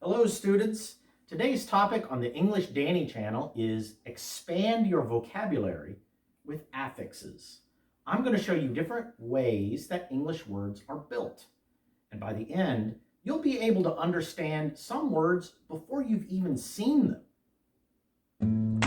Hello students! Today's topic on the English Danny channel is expand your vocabulary with affixes. I'm going to show you different ways that English words are built. And by the end, you'll be able to understand some words before you've even seen them.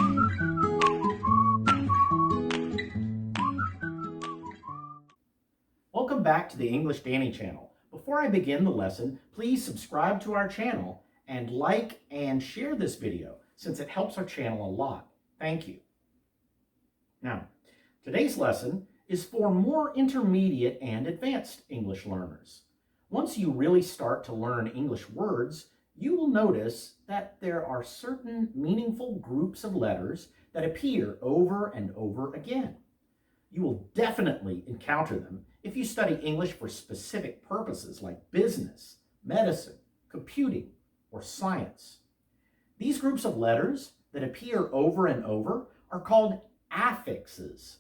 Welcome back to the English Danny channel. Before I begin the lesson, please subscribe to our channel and like and share this video since it helps our channel a lot. Thank you. Now, today's lesson is for more intermediate and advanced English learners. Once you really start to learn English words, you will notice that there are certain meaningful groups of letters that appear over and over again. You will definitely encounter them if you study English for specific purposes like business, medicine, computing, or science. These groups of letters that appear over and over are called affixes.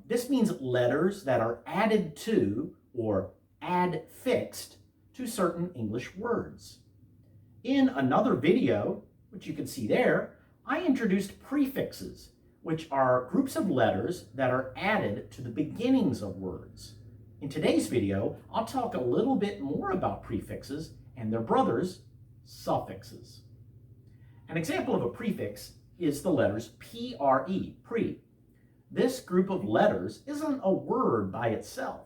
This means letters that are added to or adfixed to certain English words. In another video, which you can see there, I introduced prefixes, which are groups of letters that are added to the beginnings of words. In today's video, I'll talk a little bit more about prefixes and their brothers, suffixes. An example of a prefix is the letters pre, pre. This group of letters isn't a word by itself,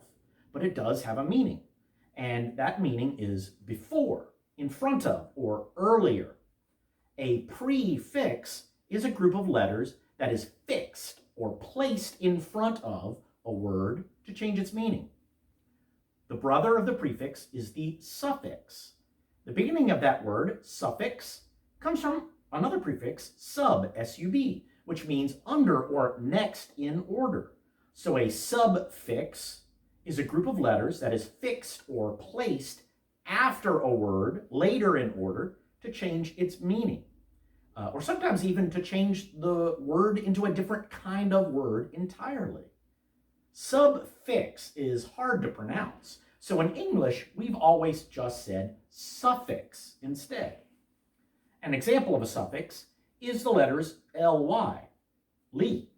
but it does have a meaning. And that meaning is before, in front of, or earlier. A prefix is a group of letters that is fixed or placed in front of a word to change its meaning. The brother of the prefix is the suffix. The beginning of that word, suffix, comes from another prefix, sub, S-U-B, which means under or next in order. So a suffix is a group of letters that is fixed or placed after a word later in order to change its meaning. Or sometimes even to change the word into a different kind of word entirely. Suffix is hard to pronounce, so in English, we've always just said suffix instead. An example of a suffix is the letters ly, li.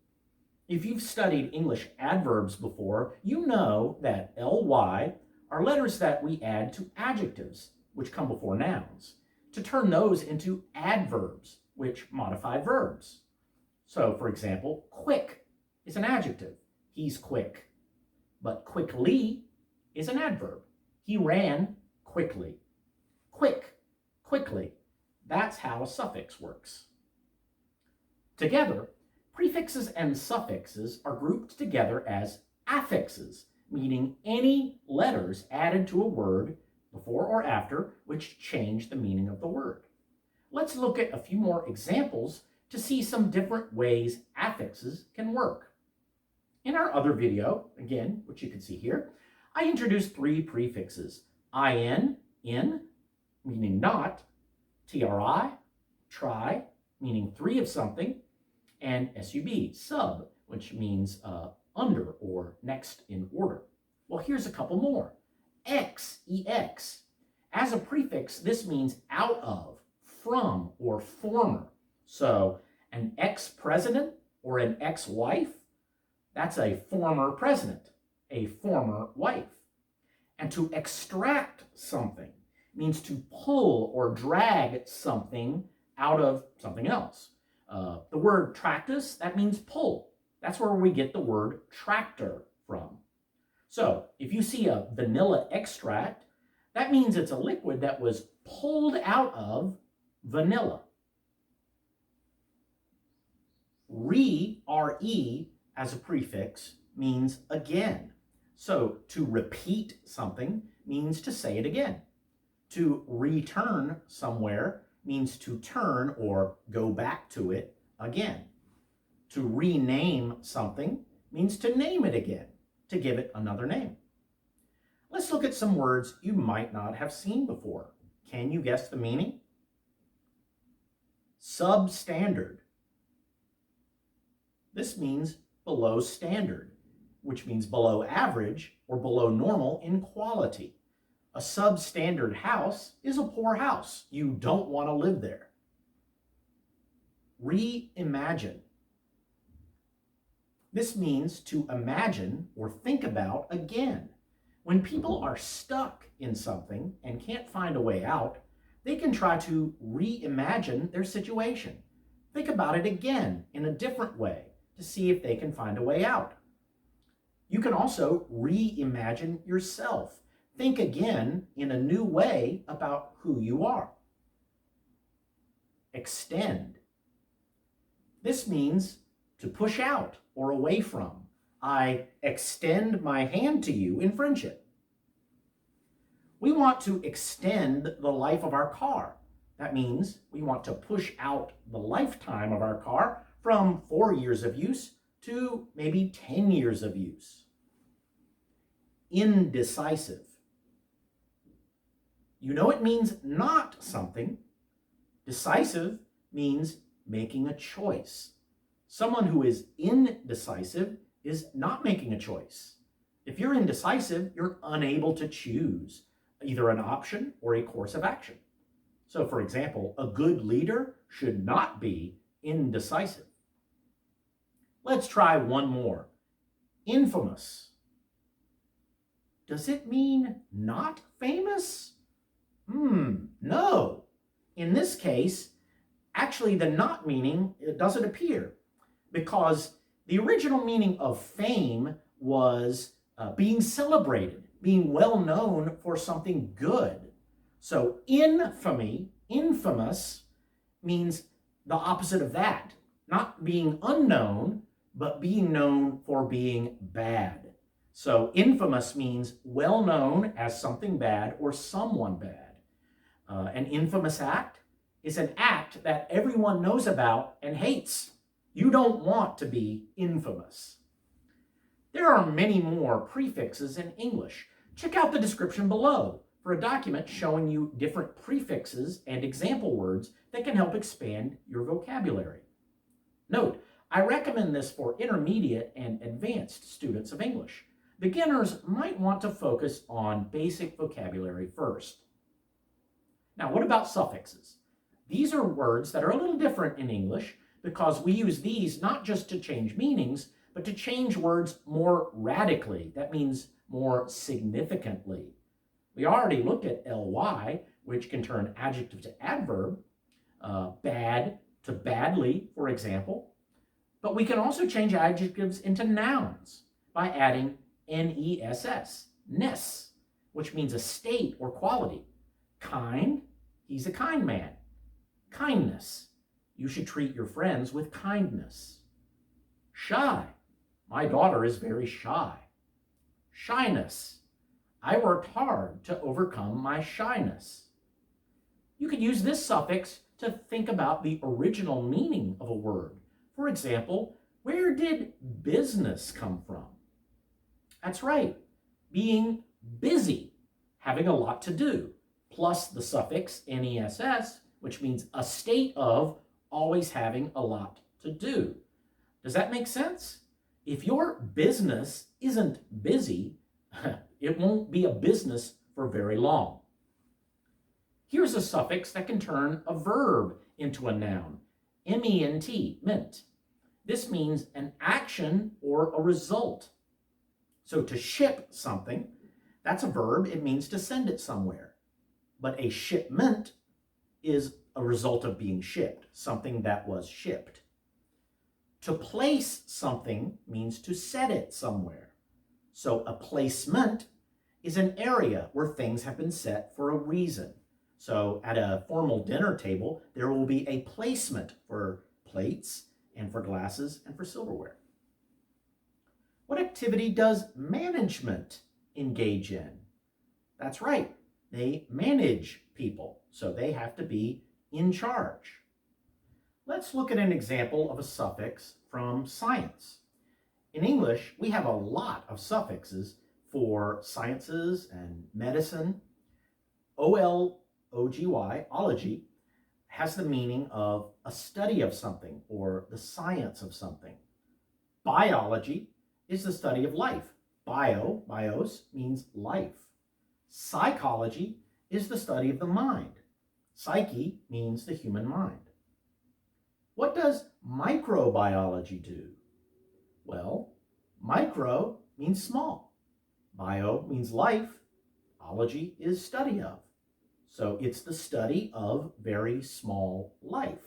If you've studied English adverbs before, you know that ly are letters that we add to adjectives, which come before nouns, to turn those into adverbs, which modify verbs. So, for example, quick is an adjective. He's quick. But quickly is an adverb. He ran quickly. Quick, quickly. That's how a suffix works. Together, prefixes and suffixes are grouped together as affixes, meaning any letters added to a word before or after which change the meaning of the word. Let's look at a few more examples to see some different ways affixes can work. In our other video, again, which you can see here, I introduced three prefixes: in, meaning not, tri, try, meaning three of something, and sub, sub, which means under or next in order. Well, here's a couple more. Ex. As a prefix, this means out of, from, or former. So an ex-president or an ex-wife, that's a former president, a former wife. And to extract something means to pull or drag something out of something else. The word tractus, that means pull. That's where we get the word tractor from. So if you see a vanilla extract, that means it's a liquid that was pulled out of vanilla. Re, as a prefix, means again. So to repeat something means to say it again. To return somewhere means to turn or go back to it again. To rename something means to name it again, to give it another name. Let's look at some words you might not have seen before. Can you guess the meaning? Substandard. This means below standard, which means below average or below normal in quality. A substandard house is a poor house. You don't want to live there. Reimagine. This means to imagine or think about again. When people are stuck in something and can't find a way out, they can try to reimagine their situation. Think about it again in a different way to see if they can find a way out. You can also reimagine yourself. Think again in a new way about who you are. Extend. This means to push out or away from. I extend my hand to you in friendship. We want to extend the life of our car. That means we want to push out the lifetime of our car from 4 years of use to maybe 10 years of use. Indecisive. You know it means not something. Decisive means making a choice. Someone who is indecisive is not making a choice. If you're indecisive, you're unable to choose either an option or a course of action. So, for example, a good leader should not be indecisive. Let's try one more. Infamous. Does it mean not famous? No. In this case, actually the not meaning doesn't appear, because the original meaning of fame was being celebrated, being well known for something good. So infamous means the opposite of that. Not being unknown, but being known for being bad. So infamous means well known as something bad or someone bad. An infamous act is an act that everyone knows about and hates. You don't want to be infamous. There are many more prefixes in English. Check out the description below for a document showing you different prefixes and example words that can help expand your vocabulary. Note, I recommend this for intermediate and advanced students of English. Beginners might want to focus on basic vocabulary first. Now, what about suffixes? These are words that are a little different in English because we use these not just to change meanings, but to change words more radically. That means more significantly. We already looked at ly, which can turn adjective to adverb, bad to badly, for example. But we can also change adjectives into nouns by adding ness, ness, which means a state or quality. Kind, he's a kind man. Kindness, you should treat your friends with kindness. Shy, my daughter is very shy. Shyness, I worked hard to overcome my shyness. You could use this suffix to think about the original meaning of a word. For example, where did business come from? That's right, being busy, having a lot to do, plus the suffix ness, which means a state of always having a lot to do. Does that make sense? If your business isn't busy, it won't be a business for very long. Here's a suffix that can turn a verb into a noun. ment, meant. This means an action or a result. So to ship something, that's a verb. It means to send it somewhere. But a shipment is a result of being shipped, something that was shipped. To place something means to set it somewhere. So a placement is an area where things have been set for a reason. So at a formal dinner table, there will be a placement for plates and for glasses and for silverware. What activity does management engage in? That's right, they manage people, so they have to be in charge. Let's look at an example of a suffix from science. In English, we have a lot of suffixes for sciences and medicine. OLOGY, ology, has the meaning of a study of something or the science of something. Biology is the study of life. Bios means life. Psychology is the study of the mind. Psyche means the human mind. What does microbiology do? Well, micro means small. Bio means life. Ology is study of. So it's the study of very small life.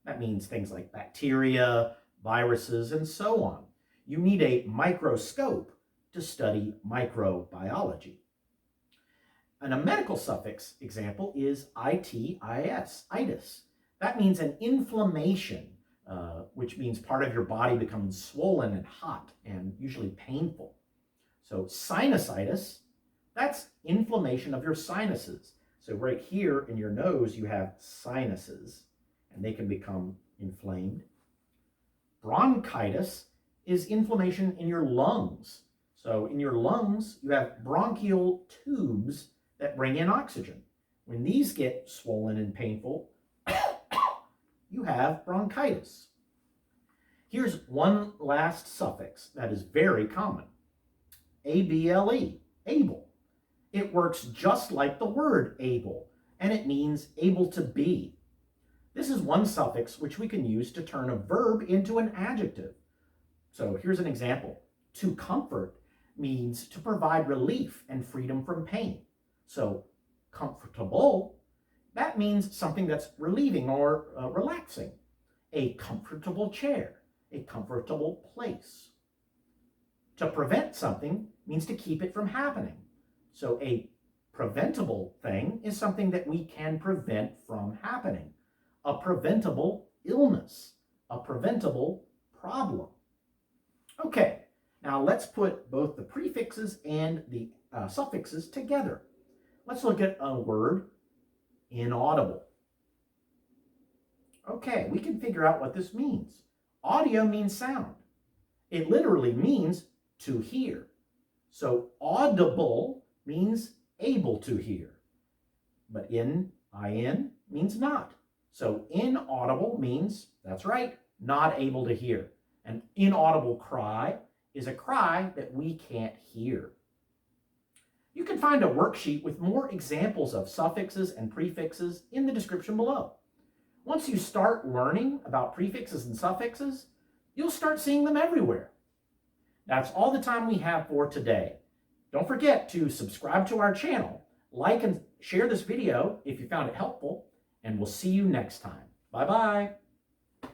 That means things like bacteria, viruses, and so on. You need a microscope to study microbiology. And a medical suffix example is itis, itis. That means an inflammation, which means part of your body becomes swollen and hot and usually painful. So sinusitis, that's inflammation of your sinuses. So right here in your nose, you have sinuses, and they can become inflamed. Bronchitis is inflammation in your lungs. So in your lungs, you have bronchial tubes that bring in oxygen. When these get swollen and painful, you have bronchitis. Here's one last suffix that is very common. Able, able. It works just like the word able, and it means able to be. This is one suffix which we can use to turn a verb into an adjective. So here's an example. To comfort means to provide relief and freedom from pain. So comfortable, that means something that's relieving or relaxing. A comfortable chair, a comfortable place. To prevent something means to keep it from happening. So a preventable thing is something that we can prevent from happening. A preventable illness, a preventable problem. Okay, now let's put both the prefixes and the suffixes together. Let's look at a word, inaudible. Okay, we can figure out what this means. Audio means sound. It literally means to hear. So audible means able to hear. But in means not. So inaudible means, that's right, not able to hear. An inaudible cry is a cry that we can't hear. You can find a worksheet with more examples of suffixes and prefixes in the description below. Once you start learning about prefixes and suffixes, you'll start seeing them everywhere. That's all the time we have for today. Don't forget to subscribe to our channel, like and share this video if you found it helpful, and we'll see you next time. Bye-bye.